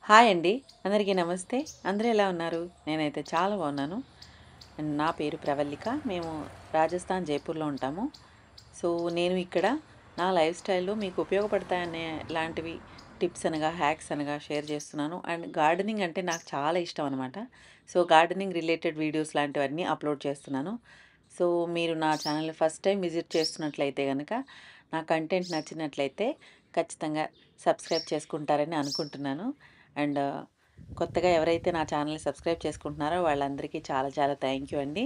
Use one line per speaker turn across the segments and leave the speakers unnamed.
Hi అండి. అందరికీ నమస్తే. అందరూ ఎలా ఉన్నారు? నేనైతే చాలా బాగున్నాను. అండ్ నా పేరు ప్రవల్లిక. మేము రాజస్థాన్ జైపూర్‌లో ఉంటాము. సో, నేను ఇక్కడ నా లైఫ్ స్టైల్‌లో మీకు ఉపయోగపడతాయనే లాంటివి టిప్స్ అనగా, హ్యాక్స్ అనగా షేర్ చేస్తున్నాను. అండ్ గార్డెనింగ్ అంటే నాకు చాలా ఇష్టం అనమాట. సో, గార్డెనింగ్ రిలేటెడ్ వీడియోస్ లాంటివన్నీ అప్‌లోడ్ చేస్తున్నాను. సో, మీరు నా ఛానల్‌ని ఫస్ట్ టైం విజిట్ చేస్తున్నట్లయితే గనక, నా కంటెంట్ నచ్చినట్లయితే ఖచ్చితంగా సబ్స్క్రైబ్ చేసుకుంటారని అనుకుంటున్నాను. అండ్ కొత్తగా ఎవరైతే నా ఛానల్‌ని సబ్స్క్రైబ్ చేసుకుంటున్నారో వాళ్ళందరికీ చాలా చాలా థ్యాంక్ యూ అండి.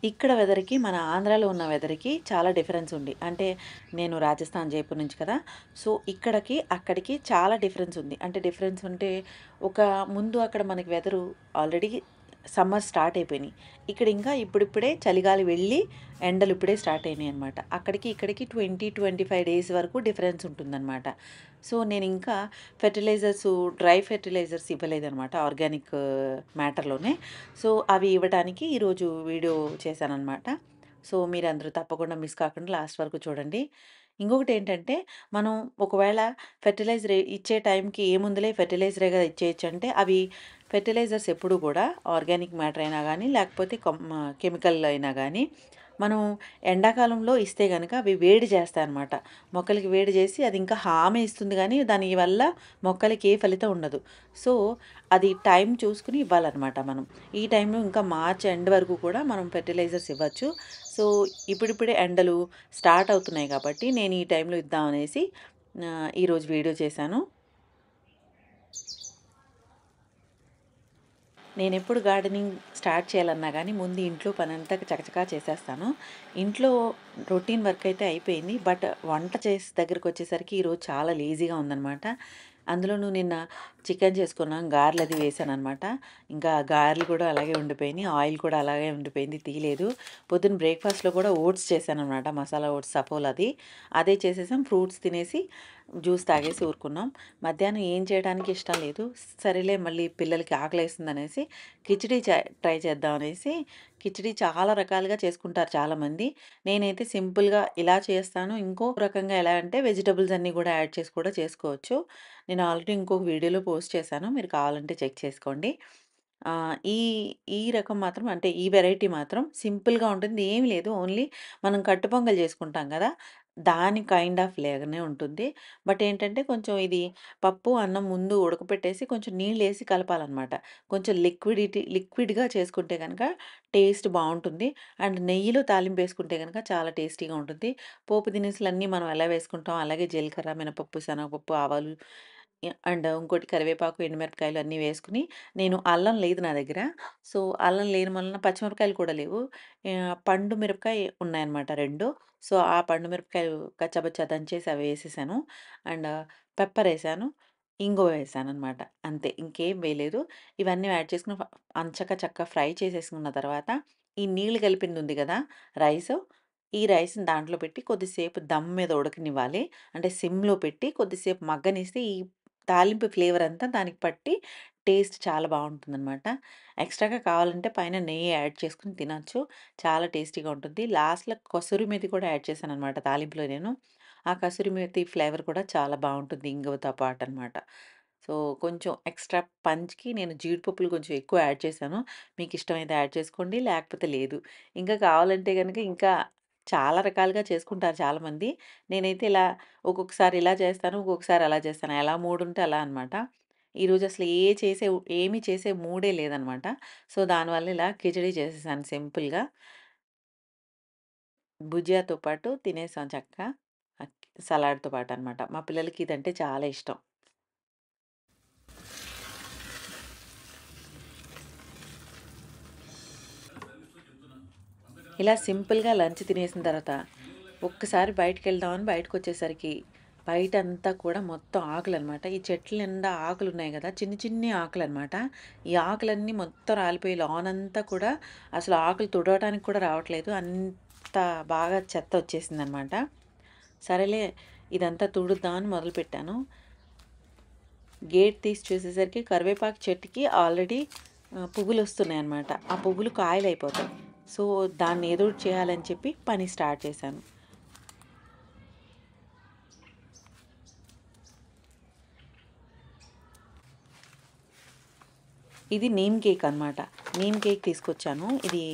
ఇక్కడ వెదర్‌కి మన ఆంధ్రాలో ఉన్న వెదర్‌కి చాలా డిఫరెన్స్ ఉంది. అంటే నేను రాజస్థాన్ జైపూర్ నుంచి కదా! సో, ఇక్కడికి, అక్కడికి చాలా డిఫరెన్స్ ఉంది. అంటే డిఫరెన్స్ ఉంటే ఒక ముందు అక్కడ మనకి వెదరు ఆల్రెడీ సమ్మర్ స్టార్ట్ అయిపోయినాయి. ఇక్కడ ఇంకా ఇప్పుడిప్పుడే చలిగాలి వెళ్ళి ఎండలు ఇప్పుడే స్టార్ట్ అయినాయన్నమాట. అక్కడికి, ఇక్కడికి 20, 25 డేస్ వరకు డిఫరెన్స్ ఉంటుందన్నమాట. సో, నేనింకా ఫెర్టిలైజర్సు డ్రై ఫెర్టిలైజర్స్ ఇవ్వలేదనమాట ఆర్గానిక్ మ్యాటర్‌లోనే. సో, అవి ఇవ్వటానికి ఈరోజు వీడియో చేశాననమాట. సో, మీరందరూ తప్పకుండా మిస్ కాకుండా లాస్ట్ వరకు చూడండి. ఇంకొకటేంటంటే, మనం ఒకవేళ ఫెర్టిలైజర్ ఇచ్చే టైంకి ఏముందిలే ఫెర్టిలైజరే గదా ఇచ్చేయొచ్చంటే, అవి ఫెర్టిలైజర్స్ ఎప్పుడు గూడా ఆర్గానిక్ మ్యాటర్ అయినా గానీ, లేకపోతే కెమికల్ అయినా గానీ, మనం ఎండాకాలంలో ఇస్తే గనక అవి వేడి చేస్తాయనమాట. మొక్కలకి వేడి చేసి అది ఇంకా హామీ ఇస్తుంది గానీ, దాని వల్ల మొక్కలకి ఏ ఫలితం ఉండదు. సో, అది టైం చూసుకొని ఇవ్వాలనమాట మనం. ఈ టైంలో ఇంకా మార్చ్ ఎండ్ వరకు కూడా మనం ఫెర్టిలైజర్స్ ఇవ్వచ్చు. సో, ఇప్పుడిప్పుడే ఎండలు స్టార్ట్ అవుతున్నాయి కాబట్టి నేను ఈ టైంలో ఇద్దామనేసి ఈరోజు వీడియో చేశాను. నేనెప్పుడు గార్డెనింగ్ స్టార్ట్ చేయాలన్నా గానీ, ముందు ఇంట్లో పనంతా చకచకా చేసేస్తాను. ఇంట్లో రొటీన్ వర్క్ అయితే అయిపోయింది. బట్ వంట చేసే దగ్గరకొచ్చేసరికి ఈరోజు చాలా లేజీగా ఉందనమాట. అందులోనూ నిన్న చికెన్ చేసుకున్నాం. గారెలది వేశాననమాట. ఇంకా గారెలు కూడా అలాగే ఉండిపోయినియి. ఆయిల్ కూడా అలాగే ఉండిపోయింది. తీయలేదు. పొద్దున్న బ్రేక్‌ఫాస్ట్‌లో కూడా ఓట్స్ చేశాననమాట. మసాలా ఓట్స్ సఫోలాది. అదే చేసేసాం. ఫ్రూట్స్ తినేసి, జ్యూస్ తాగేసి ఊరుకున్నాం. మధ్యాహ్నం ఏం చేయడానికి ఇష్టం లేదు. సరేలే మళ్ళీ పిల్లలకి ఆకలేస్తుందనేసి కిచిడీ ట్రై చేద్దాం అనేసి కిచిడీ చాలా రకాలుగా చేసుకుంటారు చాలామంది. నేనైతే సింపుల్‌గా ఇలా చేస్తాను. ఇంకో రకంగా ఎలా అంటే వెజిటబుల్స్ అన్నీ కూడా యాడ్ చేసి కూడా చేసుకోవచ్చు. నేను ఆల్రెడీ ఇంకొక వీడియోలో పోస్ట్ చేశాను. మీరు కావాలంటే చెక్ చేసుకోండి. ఈ ఈ రకం మాత్రం అంటే ఈ వెరైటీ మాత్రం సింపుల్‌గా ఉంటుంది. ఏమి లేదు. ఓన్లీ మనం కట్టు పొంగల్ చేసుకుంటాం కదా! దాని కైండ్ ఆఫ్ లాగానే ఉంటుంది. బట్ ఏంటంటే కొంచెం ఇది పప్పు, అన్నం ముందు ఉడకపెట్టేసి కొంచెం నీళ్ళేసి కలపాలనమాట. కొంచెం లిక్విడ్‌గా చేసుకుంటే గనక టేస్ట్ బావుంటుంది. అండ్ నెయ్యిలో తాలింపేసుకుంటే గనక చాలా టేస్టీగా ఉంటుంది. పోపు దినుసులన్నీ మనం ఎలా వేసుకుంటాం అలాగే జీలకర్ర, మినపప్పు, శనగపప్పు, ఆవాలు అండ్ ఇంకోటి కరివేపాకు, ఎండుమిరపకాయలు అన్నీ వేసుకొని నేను అల్లం లేదు నా దగ్గర. సో, అల్లం లేని వలన పచ్చిమిరపకాయలు కూడా లేవు. పండు మిరపకాయ ఉన్నాయన్నమాట 2. సో, ఆ పండు మిరపకాయలు కచ్చాబచ్చా దంచేసి అవి వేసేసాను. అండ్ పెప్పరేసాను. ఇంగువ వేసాననమాట. అంతే ఇంకేం వేయలేదు. ఇవన్నీ యాడ్ చేసుకొని చక్కగా ఫ్రై చేసేసుకున్న తర్వాత ఈ నీళ్లు కలిపిందుంది గదా! రైసు, ఈ రైస్‌ని దాంట్లో పెట్టి కొద్దిసేపు దమ్ మీద ఉడకనివ్వాలి. అంటే సిమ్‌లో పెట్టి కొద్దిసేపు మగ్గనిస్తే ఈ తాలింపు ఫ్లేవర్ అంతా దానికి పట్టి టేస్ట్ చాలా బావుంటుందనమాట. ఎక్స్‌ట్రాగా కావాలంటే పైన నెయ్యి యాడ్ చేసుకొని తినొచ్చు. చాలా టేస్టీగా ఉంటుంది. లాస్ట్‌లో కసూరి మేతి కూడా యాడ్ చేశాననమాట తాలింపులో నేను. ఆ కసూరి మేతి ఫ్లేవర్ కూడా చాలా బావుంటుంది ఇంగువతో పాటనమాట. సో, కొంచెం ఎక్స్‌ట్రా పంచ్‌కి నేను జీడిపప్పులు కొంచెం ఎక్కువ యాడ్ చేశాను. మీకిష్టమైతే యాడ్ చేసుకోండి. లేకపోతే లేదు. ఇంకా కావాలంటే గనక ఇంకా చాలా రకాలుగా చేసుకుంటారు చాలామంది. నేనైతే ఇలా ఒక్కొక్కసారి ఇలా చేస్తాను. ఒక్కొక్కసారి అలా చేస్తాను. ఎలా మూడుంటే అలా అనమాట. ఈరోజు అసలు ఏమి చేసే మూడే లేదనమాట. సో, దానివల్ల ఇలా కిచిడీ చేసేసాను సింపుల్‌గా. భుజియాతో పాటు తినేసాం చక్కగా. సలాడ్‌తో పాటనమాట. మా పిల్లలకి ఇదంటే చాలా ఇష్టం. ఇలా సింపుల్‌గా లంచ్ తినేసిన తర్వాత ఒక్కసారి బయటికెళ్దామని బయటకొచ్చేసరికి బయటంతా కూడా మొత్తం ఆకులనమాట. ఈ చెట్ల నిండా ఆకులున్నాయి గదా! చిన్ని చిన్ని ఆకులనమాట. ఈ ఆకులన్నీ మొత్తం రాలిపోయి లానంతా కూడా అసలు ఆకులు తుడవటానికి కూడా రావట్లేదు. అంత బాగా చెత్త వచ్చేసిందనమాట. సరేలే ఇదంతా తుడుద్దామని మొదలుపెట్టాను. గేట్ తీసి చూసేసరికి కరివేపాకు చెట్టుకి ఆల్రెడీ పువ్వులొస్తున్నాయన్నమాట. ఆ పువ్వులు కాయలయిపోతాయి. సో, దాన్ని ఏదో ఒకటి చేయాలని చెప్పి పని స్టార్ట్ చేశాను. ఇది నీమ్ కేక్ అనమాట. నీమ్ కేక్ తీసుకొచ్చాను. ఇది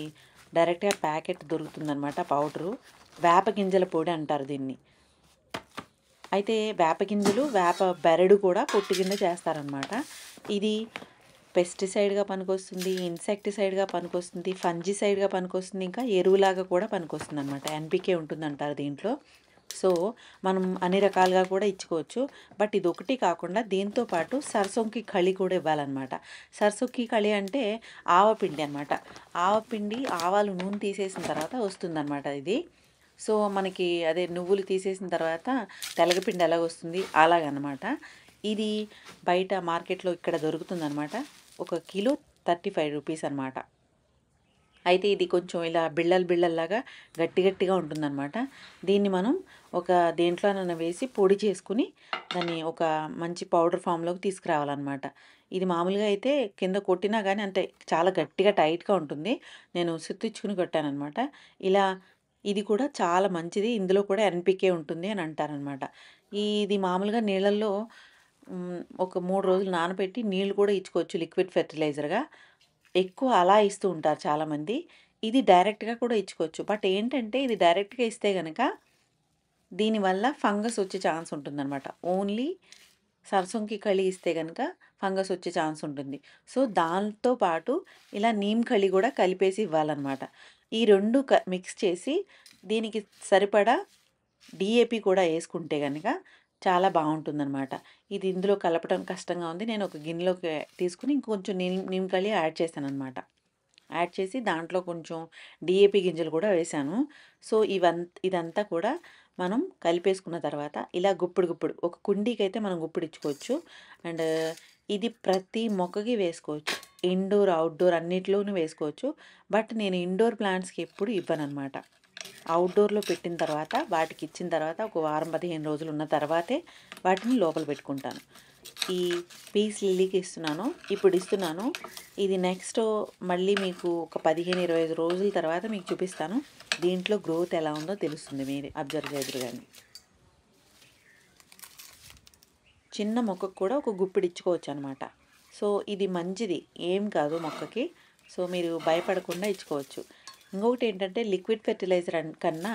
డైరెక్ట్‌గా ప్యాకెట్ దొరుకుతుందనమాట పౌడరు. వేప గింజల పొడి అంటారు దీన్ని. అయితే వేప గింజలు, వేప బెరడు కూడా పొట్టు కింద చేస్తారనమాట. ఇది పెస్టిసైడ్‌గా పనికొస్తుంది, ఇన్సెక్టిసైడ్‌గా పనికొస్తుంది, ఫంజిసైడ్‌గా పనికొస్తుంది, ఇంకా ఎరువులాగా కూడా పనికొస్తుందనమాట. ఎన్‌పీకే ఉంటుందంటారు దీంట్లో. సో, మనం అన్ని రకాలుగా కూడా ఇచ్చుకోవచ్చు. బట్ ఇదొకటి కాకుండా దీంతో పాటు సర్సోం కి కళి కూడా ఇవ్వాలనమాట. సర్సోం కి కళి అంటే ఆవపిండి అనమాట. ఆవపిండి, ఆవాలు నూనె తీసేసిన తర్వాత వస్తుందనమాట ఇది. సో, మనకి అదే నువ్వులు తీసేసిన తర్వాత తెలగపిండి ఎలాగొస్తుంది అలాగనమాట. ఇది బయట మార్కెట్‌లో ఇక్కడ దొరుకుతుందనమాట. ఒక కిలో ₹35 అనమాట. అయితే ఇది కొంచెం ఇలా బిళ్ళలు బిళ్ళల్లాగా గట్టి గట్టిగా ఉంటుందనమాట. దీన్ని మనం ఒక దేంట్లోనైనా వేసి పొడి చేసుకొని దాన్ని ఒక మంచి పౌడర్ ఫామ్‌లోకి తీసుకురావాలనమాట. ఇది మామూలుగా అయితే కింద కొట్టినా గానీ అంటే చాలా గట్టిగా టైట్‌గా ఉంటుంది. నేను సుత్తిచ్చుకుని కొట్టాననమాట. ఇలా ఇది కూడా చాలా మంచిది. ఇందులో కూడా ఎన్‌పీకే ఉంటుంది అని అంటారనమాట. ఇది మామూలుగా నీళ్ళల్లో ఒక 3 రోజులు నానబెట్టి నీళ్ళు కూడా ఇచ్చుకోవచ్చు లిక్విడ్ ఫెర్టిలైజర్‌గా. ఎక్కువ అలా ఇస్తూ ఉంటారు చాలామంది. ఇది డైరెక్ట్‌గా కూడా ఇచ్చుకోవచ్చు. బట్ ఏంటంటే ఇది డైరెక్ట్‌గా ఇస్తే గనక దీనివల్ల ఫంగస్ వచ్చే ఛాన్స్ ఉంటుందనమాట. ఓన్లీ సర్సోంకి కళి ఇస్తే గనక ఫంగస్ వచ్చే ఛాన్స్ ఉంటుంది. సో, దాంతో పాటు ఇలా నీమ్ కళి గూడా కలిపేసి ఇవ్వాలనమాట. ఈ 2 మిక్స్ చేసి దీనికి సరిపడా డీఏపీ కూడా యేసుకుంటే గనక చాలా బావుంటుందనమాట. ఇది ఇందులో కలపడం కష్టంగా ఉంది. నేను ఒక గిన్నెలోకి తీసుకొని ఇంకొంచెం నీమ్ కళి యాడ్ చేశాననమాట. యాడ్ చేసి దాంట్లో కొంచెం డీఏపీ గింజలు కూడా వేశాను. సో, ఇదంతా కూడా మనం కలిపేసుకున్న తర్వాత ఇలా గుప్పుడు గుప్పుడు ఒక కుండీకైతే మనం గుప్పుడిచ్చుకోవచ్చు. అండ్ ఇది ప్రతి మొక్కకి వేసుకోవచ్చు. ఇండోర్, ఔట్‌డోర్ అన్నిట్లోనూ వేసుకోవచ్చు. బట్ నేను ఇండోర్ ప్లాంట్స్‌కి ఎప్పుడు ఇవ్వననమాట. ఔట్‌డోర్‌లో పెట్టిన తర్వాత వాటికిచ్చిన తర్వాత ఒక వారం, 15 రోజులు ఉన్న తర్వాతే వాటిని లోపల పెట్టుకుంటాను. ఈ పీస్ లిల్లీకి ఇస్తున్నాను. ఇప్పుడు ఇస్తున్నాను. ఇది నెక్స్ట్ మళ్ళీ మీకు ఒక 15, 25 రోజుల తర్వాత మీకు చూపిస్తాను. దీంట్లో గ్రోత్ ఎలా ఉందో తెలుస్తుంది. మీరే అబ్జర్వ్ చేదురు గాని. చిన్న మొక్కకు కూడా ఒక గుప్పిడి ఇచ్చుకోవచ్చనమాట. సో, ఇది మంచిది. ఏం కాదు మొక్కకి. సో, మీరు భయపడకుండా ఇచ్చుకోవచ్చు. ఇంకొకటేంటంటే లిక్విడ్ ఫెర్టిలైజర్ కన్నా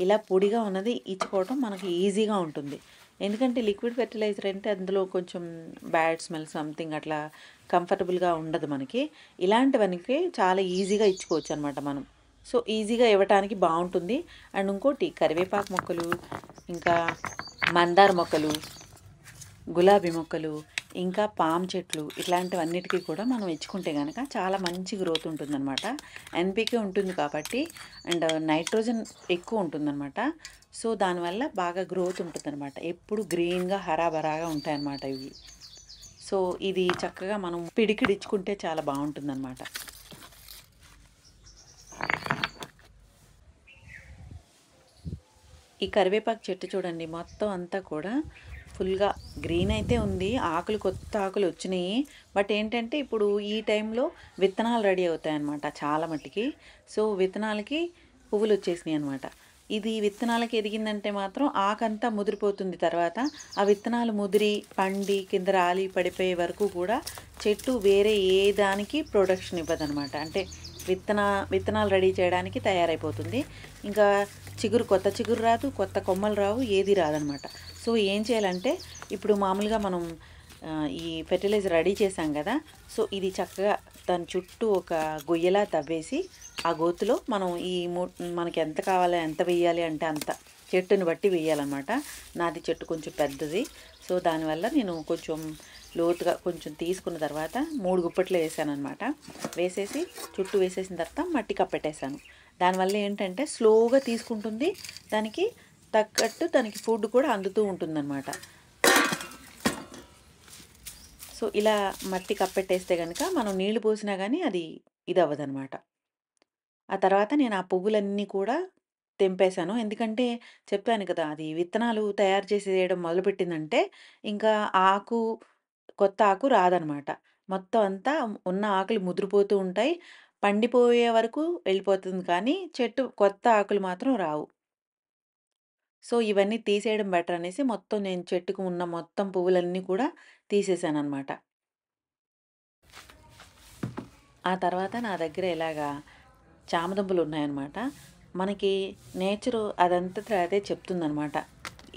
ఇలా పొడిగా ఉన్నది ఇచ్చుకోవటం మనకి ఈజీగా ఉంటుంది. ఎందుకంటే లిక్విడ్ ఫెర్టిలైజర్ అంటే అందులో కొంచెం బ్యాడ్ స్మెల్ సంథింగ్ అట్లా కంఫర్టబుల్‌గా ఉండదు మనకి. ఇలాంటివనికి చాలా ఈజీగా ఇచ్చుకోవచ్చనమాట మనం. సో, ఈజీగా ఇవ్వటానికి బావుంటుంది. అండ్ ఇంకోటి కరివేపాకు మొక్కలు, ఇంకా మందార మొక్కలు, గులాబీ మొక్కలు, ఇంకా పామ్ చెట్లు ఇట్లాంటివన్నిటికి కూడా మనం ఇచ్చుకుంటే గనక చాలా మంచి గ్రోత్ ఉంటుందనమాట. ఎన్‌పీకే ఉంటుంది కాబట్టి అండ్ నైట్రోజన్ ఎక్కువ ఉంటుందనమాట. సో, దానివల్ల బాగా గ్రోత్ ఉంటుందనమాట. ఎప్పుడు గ్రీన్‌గా హరాభరాగా ఉంటాయన్నమాట ఇవి. సో, ఇది చక్కగా మనం పిడికిడిచ్చుకుంటే చాలా బావుంటుందనమాట. ఈ కరివేపాకు చెట్టు చూడండి మొత్తం అంతా కూడా ఫుల్‌గా గ్రీన్ అయితే ఉంది. ఆకులు కొత్త ఆకులు వచ్చినియి. బట్ ఏంటంటే ఇప్పుడు ఈ టైంలో విత్తనాలు రెడీ అవుతాయన్నమాట చాలా మట్టికి. సో, విత్తనాలకి పువ్వులొచ్చేసినాయి అనమాట. ఇది విత్తనాలకి ఎదిగిందంటే మాత్రం ఆకంతా ముదిరిపోతుంది తర్వాత. ఆ విత్తనాలు ముదిరి, పండి, కింద రాలి పడిపోయే వరకు కూడా చెట్టు వేరే ఏ దానికి ప్రొడక్షన్ ఇవ్వదనమాట. అంటే విత్తన విత్తనాలు రెడీ చేయడానికి తయారైపోతుంది. ఇంకా కొత్త చిగురు రాదు, కొత్త కొమ్మలు రావు, ఏది రాదనమాట. సో, ఏం చేయాలంటే ఇప్పుడు మామూలుగా మనం ఈ ఫెర్టిలైజర్ రెడీ చేసాం గదా! సో, ఇది చక్కగా దాని చుట్టూ ఒక గొయ్యలా తవ్వేసి, ఆ గోతిలో మనం మనకి ఎంత కావాలో, ఎంత వెయ్యాలి అంటే అంత చెట్టుని బట్టి వెయ్యాలనమాట. నాది చెట్టు కొంచెం పెద్దది. సో, దానివల్ల నేను కొంచెం లోతుగా కొంచెం తీసుకున్న తర్వాత 3 గుప్పట్లు వేసాననమాట. వేసేసి చుట్టూ వేసేసిన తర్వాత మట్టి కప్పెట్టేసాను. దానివల్ల ఏంటంటే స్లోగా తీసుకుంటుంది. దానికి తగ్గట్టు దానికి ఫుడ్ కూడా అందుతూ ఉంటుందనమాట. సో, ఇలా మట్టి కప్పెట్టేస్తే గనక మనం నీళ్లు పోసినా గానీ అది ఇదవ్వదనమాట. ఆ తర్వాత నేను ఆ పువ్వులన్నీ కూడా తెంపేశాను. ఎందుకంటే చెప్పాను కదా! అది విత్తనాలు తయారు చేసేయడం మొదలుపెట్టిందంటే ఇంకా ఆకు కొత్త ఆకు రాదనమాట. మొత్తం అంతా ఉన్న ఆకులు ముదిరిపోతూ ఉంటాయి. పండిపోయే వరకు వెళ్ళిపోతుంది కానీ చెట్టు కొత్త ఆకులు మాత్రం రావు. సో, ఇవన్నీ తీసేయడం బెటర్ అనేసి మొత్తం నేను చెట్టుకు ఉన్న మొత్తం పువ్వులన్నీ కూడా తీసేసాననమాట. ఆ తర్వాత నా దగ్గర ఇలాగా చామదుంపలు ఉన్నాయన్నమాట. మనకి నేచరు అదంతట అదే చెప్తుందనమాట.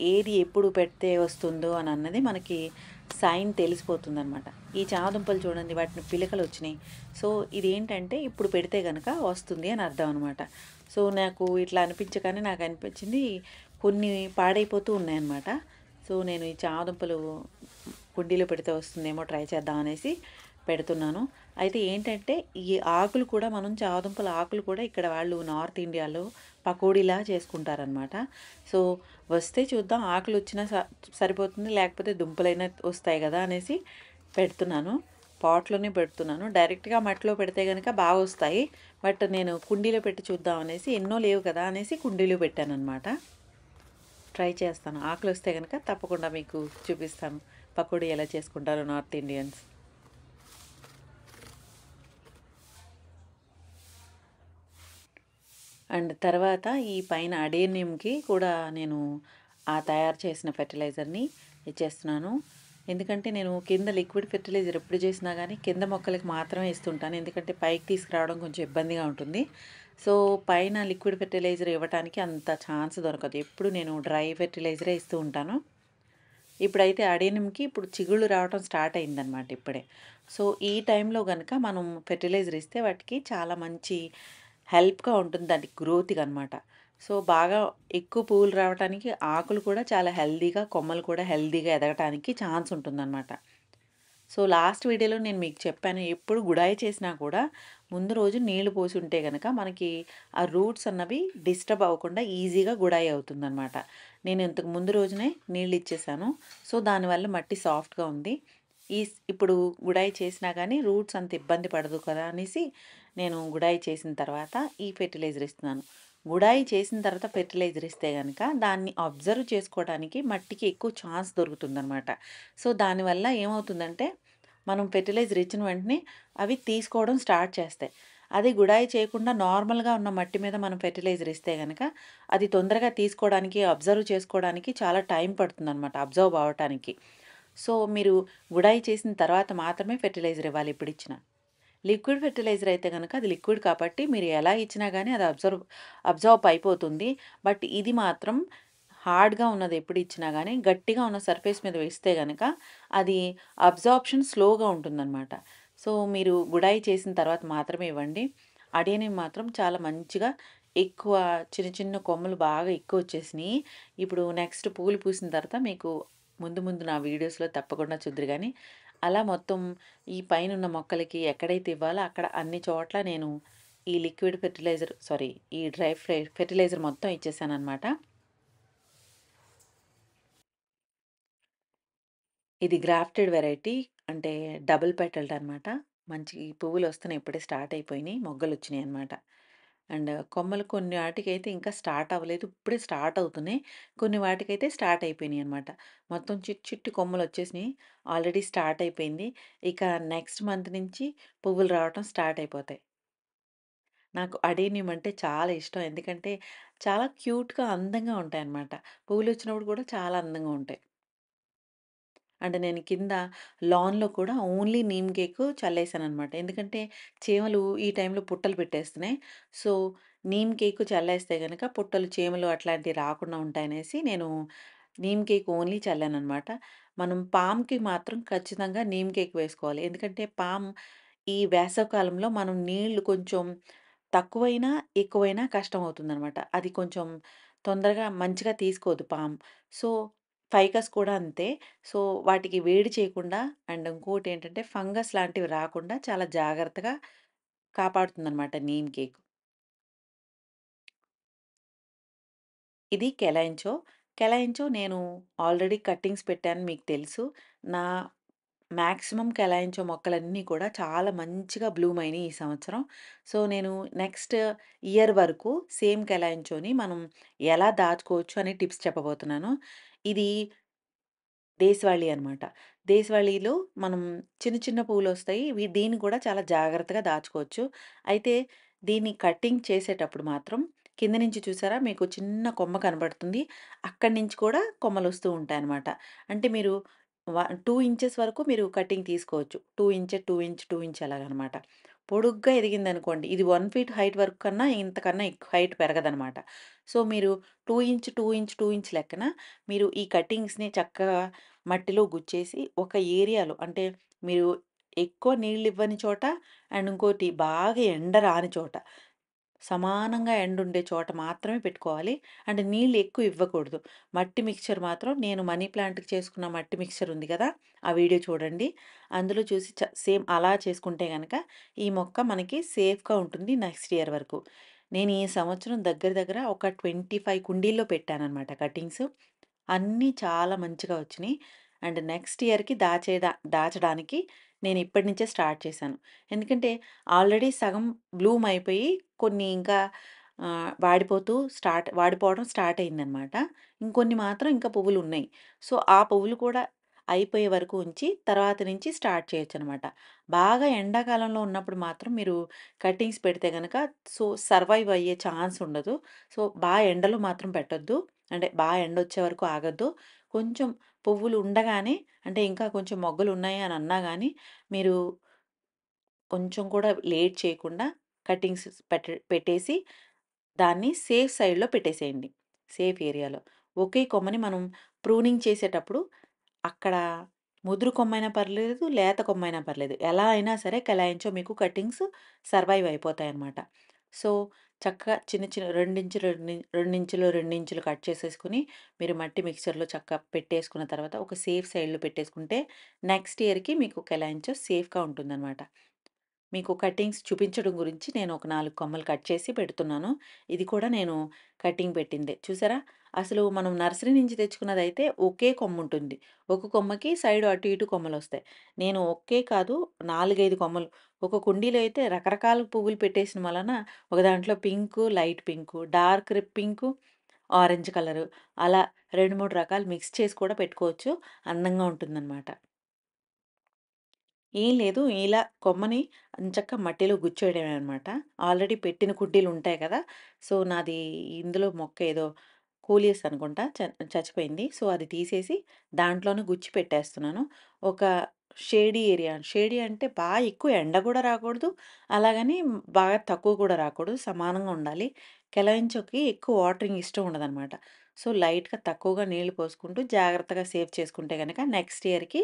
ఏది ఎప్పుడు పెడితే వస్తుందో అని అన్నది మనకి సైన్ తెలిసిపోతుందనమాట. ఈ చామదుంపలు చూడండి వాటిని పిలకలొచ్చినాయి. సో, ఇదేంటంటే ఇప్పుడు పెడితే గనక వస్తుంది అని అర్థం అనమాట. సో, నాకు ఇట్లా అనిపించగానే నాకనిపించింది కొన్ని పాడైపోతూ ఉన్నాయన్నమాట. సో, నేను ఈ చామదుంపలు కుండీలో పెడితే వస్తుందేమో ట్రై చేద్దాం అనేసి పెడుతున్నాను. అయితే ఏంటంటే, ఈ ఆకులు కూడా మనం చామదుంపల ఆకులు కూడా ఇక్కడ వాళ్ళు నార్త్ ఇండియాలో పకోడీలా చేసుకుంటారనమాట. సో, వస్తే చూద్దాం ఆకులొచ్చినా సరిపోతుంది. లేకపోతే దుంపలైనా వస్తాయి గదా అనేసి పెడుతున్నాను. పాట్‌లోనే పెడుతున్నాను. డైరెక్ట్‌గా మట్టిలో పెడితే గనక బాగొస్తాయి. బట్ నేను కుండీలో పెట్టి చూద్దాం అనేసి ఎన్నో లేవు కదా అనేసి కుండీలో పెట్టాననమాట. ట్రై చేస్తాను. ఆకులొస్తే గనక తప్పకుండా మీకు చూపిస్తాను. పకోడీ ఎలా చేసుకుంటారో నార్త్ ఇండియన్స్. అండ్ తర్వాత ఈ పైన అడేనియంకి కూడా నేను ఆ తయారు చేసిన ఫెర్టిలైజర్‌ని ఇచ్చేస్తున్నాను. ఎందుకంటే నేను కింద లిక్విడ్ ఫెర్టిలైజర్ ఎప్పుడు చేసినా గానీ కింద మొక్కలకి మాత్రమే ఇస్తుంటాను. ఎందుకంటే పైకి తీసుకురావడం కొంచెం ఇబ్బందిగా ఉంటుంది. సో, పైన లిక్విడ్ ఫెర్టిలైజర్ ఇవ్వటానికి అంత ఛాన్స్ దొరకదు. ఎప్పుడు నేను డ్రై ఫెర్టిలైజరే ఇస్తూ ఉంటాను. ఇప్పుడైతే అడేనియంకి ఇప్పుడు చిగుళ్ళు రావటం స్టార్ట్ అయిందనమాట ఇప్పుడే. సో, ఈ టైంలో గనక మనం ఫెర్టిలైజర్ ఇస్తే వాటికి చాలా మంచి హెల్ప్‌గా ఉంటుంది దానికి గ్రోత్‌కనమాట. సో, బాగా ఎక్కువ పువ్వులు రావటానికి ఆకులు కూడా చాలా హెల్తీగా, కొమ్మలు కూడా హెల్తీగా ఎదగటానికి ఛాన్స్ ఉంటుందనమాట. సో, లాస్ట్ వీడియోలో నేను మీకు చెప్పాను. ఎప్పుడు గుడాయి చేసినా కూడా ముందు రోజు నీళ్లు పోసి ఉంటే గనక మనకి ఆ రూట్స్ అన్నవి డిస్టర్బ్ అవ్వకుండా ఈజీగా గుడాయి అవుతుందనమాట. నేను ఇంతకు ముందు రోజునే నీళ్ళు ఇచ్చేసాను. సో, దానివల్ల మట్టి సాఫ్ట్‌గా ఉంది. ఇప్పుడు గుడాయి చేసినా గానీ రూట్స్ అంత ఇబ్బంది పడదు కదా అనేసి నేను గుడాయి చేసిన తర్వాత ఈ ఫెర్టిలైజర్ ఇస్తున్నాను. గుడాయి చేసిన తర్వాత ఫెర్టిలైజర్ ఇస్తే గనక దాన్ని అబ్జర్వ్ చేసుకోవడానికి మట్టికి ఎక్కువ ఛాన్స్ దొరుకుతుందనమాట. సో, దానివల్ల ఏమవుతుందంటే మనం ఫెర్టిలైజర్ ఇచ్చిన వెంటనే అవి తీసుకోవడం స్టార్ట్ చేస్తాయి. అది గుడాయి చేయకుండా నార్మల్‌గా ఉన్న మట్టి మీద మనం ఫెర్టిలైజర్ ఇస్తే గనక అది తొందరగా తీసుకోవడానికి, అబ్జర్వ్ చేసుకోవడానికి చాలా టైం పడుతుందనమాట అబ్జర్వ్ అవ్వటానికి. సో, మీరు గుడాయి చేసిన తర్వాత మాత్రమే ఫెర్టిలైజర్ ఇవ్వాలి ఎప్పుడిచ్చినా. లిక్విడ్ ఫెర్టిలైజర్ అయితే గనక అది లిక్విడ్ కాబట్టి మీరు ఎలా ఇచ్చినా గానీ అది అబ్జార్బ్ అయిపోతుంది. బట్ ఇది మాత్రం హార్డ్‌గా ఉన్నది ఎప్పుడు ఇచ్చినా గానీ గట్టిగా ఉన్న సర్ఫేస్ మీద వేస్తే గనక అది అబ్జార్ప్షన్ స్లోగా ఉంటుందనమాట. సో, మీరు గుడాయి చేసిన తర్వాత మాత్రమే ఇవ్వండి. అడేనియం మాత్రం చాలా మంచిగా ఎక్కువ చిన్న చిన్న కొమ్మలు బాగా ఎక్కువొచ్చేసినియి. ఇప్పుడు నెక్స్ట్ పూలు పూసిన తర్వాత మీకు ముందు ముందు నా వీడియోస్‌లో తప్పకుండా చూద్దురు గానీ, అలా మొత్తం ఈ పైనున్న మొక్కలకి ఎక్కడైతే ఇవ్వాలో అక్కడ అన్ని చోట్ల నేను ఈ లిక్విడ్ ఫెర్టిలైజర్ సారీ ఈ డ్రై ఫెర్టిలైజర్ మొత్తం ఇచ్చేసాననమాట. ఇది గ్రాఫ్టెడ్ వెరైటీ అంటే డబుల్ పెటల్డ్ అనమాట. మంచి పువ్వులొస్తున్నాయి ఇప్పుడే స్టార్ట్ అయిపోయినాయి. మొగ్గలొచ్చినాయన్నమాట. అండ్ కొమ్మలు కొన్ని వాటికైతే ఇంకా స్టార్ట్ అవ్వలేదు. ఇప్పుడే స్టార్ట్ అవుతున్నాయి. కొన్ని వాటికైతే స్టార్ట్ అయిపోయినాయన్నమాట. మొత్తం చిట్టి చిట్టి కొమ్మలొచ్చేసినాయి. ఆల్రెడీ స్టార్ట్ అయిపోయింది. ఇక నెక్స్ట్ మంత్ నుంచి పువ్వులు రావటం స్టార్ట్ అయిపోతాయి. నాకు అడేనియం అంటే చాలా ఇష్టం. ఎందుకంటే చాలా క్యూట్‌గా, అందంగా ఉంటాయన్నమాట. పువ్వులొచ్చినప్పుడు కూడా చాలా అందంగా ఉంటాయి. అంటే నేను కింద లాన్‌లో కూడా ఓన్లీ నీమ్ కేకు చల్లేసాననమాట. ఎందుకంటే చీమలు ఈ టైంలో పుట్టలు పెట్టేస్తున్నాయి. సో, నీమ్ కేకు చల్లేస్తే గనక పుట్టలు, చీమలు అట్లాంటివి రాకుండా ఉంటాయనేసి నేను నీమ్ కేక్ ఓన్లీ చల్లాననమాట. మనం పామ్‌కి మాత్రం ఖచ్చితంగా నీమ్ కేక్ వేసుకోవాలి. ఎందుకంటే పామ్ ఈ వేసవికాలంలో మనం నీళ్లు కొంచెం తక్కువైనా, ఎక్కువైనా కష్టమవుతుందనమాట. అది కొంచెం తొందరగా మంచిగా తీసుకోదు పామ్. సో, ఫైకస్ కూడా అంతే. సో, వాటికి వేడి చేయకుండా అండ్ ఇంకోటేంటంటే ఫంగస్ లాంటివి రాకుండా చాలా జాగ్రత్తగా కాపాడుతుందనమాట నీమ్ కేక్. ఇది కెలాంచో. కెలాంచో నేను ఆల్రెడీ కట్టింగ్స్ పెట్టాను మీకు తెలుసు. నా మాక్సిమం కెలాయించో మొక్కలన్నీ కూడా చాలా మంచిగా బ్లూమ్ అయినాయి ఈ సంవత్సరం. సో, నేను నెక్స్ట్ ఇయర్ వరకు సేమ్ కెలాయించోని మనం ఎలా దాచుకోవచ్చు అనే టిప్స్ చెప్పబోతున్నాను. ఇది దేశవాళీ అనమాట. దేశవాళీలో మనం చిన్న చిన్న పువ్వులొస్తాయి. దీన్ని కూడా చాలా జాగ్రత్తగా దాచుకోవచ్చు. అయితే దీన్ని కటింగ్ చేసేటప్పుడు మాత్రం కింద నుంచి చూసారా మీకు చిన్న కొమ్మ కనబడుతుంది. అక్కడి నుంచి కూడా కొమ్మలొస్తూ ఉంటాయన్నమాట. అంటే మీరు 2 ఇంచెస్ వరకు మీరు కటింగ్ తీసుకోవచ్చు. 2 ఇంచ్, 2 ఇంచ్, 2 ఇంచ్ అలాగనమాట. పొడుగ్గా ఎదిగిందనుకోండి, ఇది 1 ఫీట్ హైట్ వరకు కన్నా ఇంతకన్నా ఎక్కువ హైట్ పెరగదనమాట. సో, మీరు 2 ఇంచ్, 2 ఇంచ్, 2 ఇంచ్ లెక్కన మీరు ఈ కటింగ్స్‌ని చక్కగా మట్టిలో గుచ్చేసి ఒక ఏరియాలో అంటే మీరు ఎక్కువ నీళ్ళివ్వని చోట అండ్ ఇంకోటి బాగా ఎండ రాని చోట సమానంగా ఎండుండే చోట మాత్రమే పెట్టుకోవాలి. అంటే నీళ్ళు ఎక్కువ ఇవ్వకూడదు. మట్టి మిక్స్చర్ మాత్రం నేను మనీ ప్లాంట్‌కి చేసుకున్న మట్టి మిక్స్చర్ ఉంది కదా! ఆ వీడియో చూడండి. అందులో చూసి సేమ్ అలా చేసుకుంటే గనక ఈ మొక్క మనకి సేఫ్‌గా ఉంటుంది నెక్స్ట్ ఇయర్ వరకు. నేను ఈ సంవత్సరం దగ్గర దగ్గర ఒక 25 కుండీల్లో పెట్టాననమాట కటింగ్స్. అన్నీ చాలా మంచిగా వచ్చినియి. అండ్ నెక్స్ట్ ఇయర్‌కి దాచడానికి నేను ఇప్పటి నుంచే స్టార్ట్ చేశాను. ఎందుకంటే ఆల్రెడీ సగం బ్లూమ్ అయిపోయి కొన్ని ఇంకా వాడిపోవడం స్టార్ట్ అయిందనమాట. ఇంకొన్ని మాత్రం ఇంకా పువ్వులున్నాయి. సో, ఆ పువ్వులు కూడా అయిపోయే వరకు ఉంచి తర్వాత నుంచి స్టార్ట్ చేయొచ్చనమాట. బాగా ఎండాకాలంలో ఉన్నప్పుడు మాత్రం మీరు కటింగ్స్ పెడితే గనక సర్వైవ్ అయ్యే ఛాన్స్ ఉండదు. సో, ఎండలో మాత్రం పెట్టొద్దు. అంటే ఎండొచ్చే వరకు ఆగొద్దు. కొంచెం పువ్వులు ఉండగానే అంటే ఇంకా కొంచెం మొగ్గలున్నాయి అని అన్నా గాని మీరు కొంచెం కూడా లేట్ చేయకుండా కటింగ్స్ పెట్టేసి దాన్ని సేఫ్ సైడ్‌లో పెట్టేసేయండి. సేఫ్ ఏరియాలో. ఒకే కొమ్మని మనం ప్రూనింగ్ చేసేటప్పుడు అక్కడ ముదురు కొమ్మైనా పర్లేదు, లేత కొమ్మైనా పర్లేదు. ఎలా అయినా సరే కేలాయించో మీకు కటింగ్స్ సర్వైవ్ అయిపోతాయన్నమాట. సో, చక్కగా చిన్న చిన్న 2 ఇంచులు, 2 ఇంచులు కట్ చేసేసుకొని మీరు మట్టి మిక్స్చర్‌లో చక్కగా పెట్టేసుకున్న తర్వాత ఒక సేఫ్ సైడ్‌లో పెట్టేసుకుంటే నెక్స్ట్ ఇయర్‌కి మీకు కేలాయించో సేఫ్‌గా ఉంటుందన్నమాట. మీకు కటింగ్స్ చూపించడం గురించి నేను ఒక 4 కొమ్మలు కట్ చేసి పెడుతున్నాను. ఇది కూడా నేను కటింగ్ పెట్టిందే. చూసారా? అసలు మనం నర్సరీ నుంచి తెచ్చుకున్నదైతే ఒకే కొమ్ముంటుంది. ఒక కొమ్మకి సైడ్ అటు ఇటు కొమ్మలొస్తాయి. నేను ఒకే కాదు 4, 5 కొమ్మలు ఒక కుండీలో అయితే రకరకాల పువ్వులు పెట్టేసిన వలన ఒక దాంట్లో pink, light pink, dark pink, orange colour అలా 2, 3 రకాలు మిక్స్ చేసి కూడా పెట్టుకోవచ్చు. అందంగా ఉంటుందనమాట. ఏం లేదు. ఇలా కొమ్మని ఎంచక్కా మట్టిలో గుచ్చేయడమే అనమాట. ఆల్రెడీ పెట్టిన కుండీలుంటాయి కదా! సో, నాది ఇందులో మొక్క ఏదో కూలియస్ అనుకుంటా చచ్చిపోయింది. సో, అది తీసేసి దాంట్లోనే గుచ్చి పెట్టేస్తున్నాను. ఒక షేడీ అంటే ఎక్కువ ఎండ గూడా రాకూడదు. అలాగని బాగా తక్కువ కూడా రాకూడదు. సమానంగా ఉండాలి. కెలవించోకి ఎక్కువ వాటరింగ్ ఇష్టం ఉండదనమాట. సో, లైట్‌గా తక్కువగా నీళ్లు పోసుకుంటూ జాగ్రత్తగా సేవ్ చేసుకుంటే గనక నెక్స్ట్ ఇయర్‌కి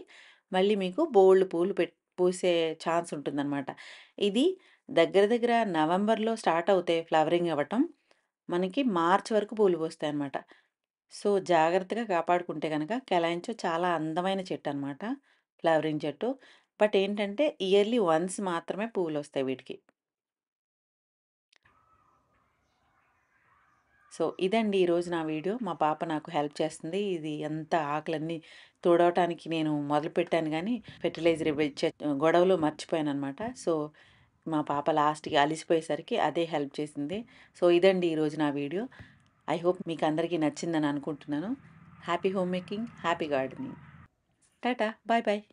మళ్ళీ మీకు బోలెడు పూలు పూసే ఛాన్స్ ఉంటుందనమాట. ఇది దగ్గర దగ్గర నవంబర్‌లో స్టార్ట్ అవుతాయి ఫ్లవరింగ్ అవ్వటం. మనకి మార్చ్ వరకు పూలు పూస్తాయన్నమాట. సో, జాగ్రత్తగా కాపాడుకుంటే గనక కెలాయించో చాలా అందమైన చెట్టనమాట. ఫ్లవరింగ్ చెట్టు. బట్ ఏంటంటే ఇయర్‌లీ వన్స్ మాత్రమే పువ్వులొస్తాయి వీటికి. సో, ఇదండి ఈరోజు నా వీడియో. మా పాప నాకు హెల్ప్ చేస్తుంది. ఇది అంతా ఆకులన్నీ తుడవటానికి నేను మొదలుపెట్టాను గానీ, ఫెర్టిలైజర్ ఇచ్చే గొడవలో మర్చిపోయాననమాట. సో, మా పాప లాస్ట్‌కి అలిసిపోయేసరికి అదే హెల్ప్ చేసింది. సో, ఇదండి ఈరోజు నా వీడియో. ఐ హోప్ మీకందరికీ నచ్చిందని అనుకుంటున్నాను. Happy home making, happy gardening. Tata. Bye bye.